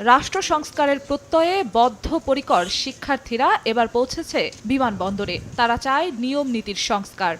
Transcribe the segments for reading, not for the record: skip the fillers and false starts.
রাষ্ট্র সংস্কারের প্রত্যয়ে বদ্ধপরিকর শিক্ষার্থীরা এবার পৌঁছেছে বিমানবন্দরে। তারা চায় নিয়ম নীতির সংস্কার।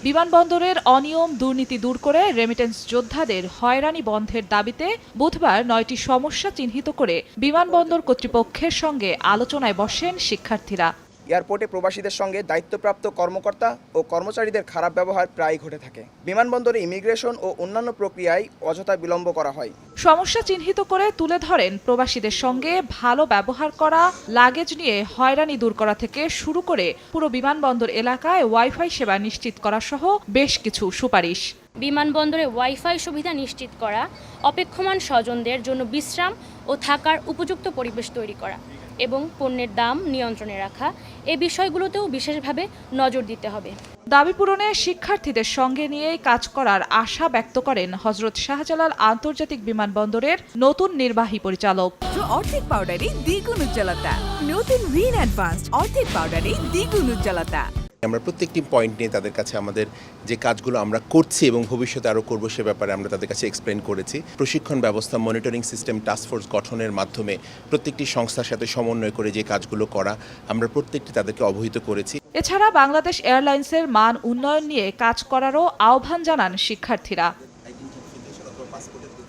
বিমানবন্দরের অনিয়ম দুর্নীতি দূর করে রেমিটেন্স যোদ্ধাদের হয়রানি বন্ধের দাবিতে বুধবার ৯টি সমস্যা চিহ্নিত করে বিমানবন্দর কর্তৃপক্ষের সঙ্গে আলোচনায় বসেন শিক্ষার্থীরা। এয়ারপোর্টে প্রবাসীদের সঙ্গে দায়িত্বপ্রাপ্ত কর্মকর্তা ও কর্মচারীদের খারাপ ব্যবহার প্রায়ই ঘটে থাকে। বিমানবন্দরে ইমিগ্রেশন ও অন্যান্য প্রক্রিয়ায় অযথা বিলম্ব করা হয়। সমস্যা চিহ্নিত করে তুলে ধরেন প্রবাসীদের সঙ্গে ভালো ব্যবহার করা, লাগেজ নিয়ে হয়রানি দূর করা থেকে শুরু করে পুরো বিমানবন্দর এলাকায় ওয়াইফাই সেবা নিশ্চিত করা সহ বেশ কিছু সুপারিশ। বিমানবন্দরে ওয়াইফাই সুবিধা নিশ্চিত করা, অপেক্ষমান স্বজনদের জন্য বিশ্রাম ও থাকার উপযুক্ত পরিবেশ তৈরি করা এবং পণ্যের দাম নিয়ন্ত্রণে রাখা, এ বিষয়গুলোতেও বিশেষভাবে নজর দিতে হবে। দাবি পূরণে শিক্ষার্থীদের সঙ্গে নিয়েই কাজ করার আশা ব্যক্ত করেন হযরত শাহজালাল আন্তর্জাতিক বিমানবন্দরের নতুন নির্বাহী পরিচালক। অর্ধেক পাউডারে দ্বিগুণ উজ্জ্বলতা, নতুন রিন অ্যাডভান্সড অর্ধেক পাউডারে দ্বিগুণ উজ্জ্বলতা। আমরা প্রত্যেকটি পয়েন্ট নিয়ে তাদের কাছে আমাদের যে কাজগুলো আমরা করছি এবং ভবিষ্যতে আরও করব সে ব্যাপারে আমরা তাদের কাছে এক্সপ্লেন করেছি। প্রশিক্ষণ ব্যবস্থা, মনিটরিং সিস্টেম, টাস্কফোর্স গঠনের মাধ্যমে প্রত্যেকটি সংস্থার সাথে সমন্বয় করে যে কাজগুলো করা আমরা প্রত্যেকটি তাদেরকে অবহিত করেছি। এছাড়া বাংলাদেশ এয়ারলাইন্সের মান উন্নয়ন নিয়ে কাজ করারও আহ্বান জানান শিক্ষার্থীরা।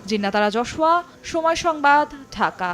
জিন্নাতারা জশোয়া, সময় সংবাদ, ঢাকা।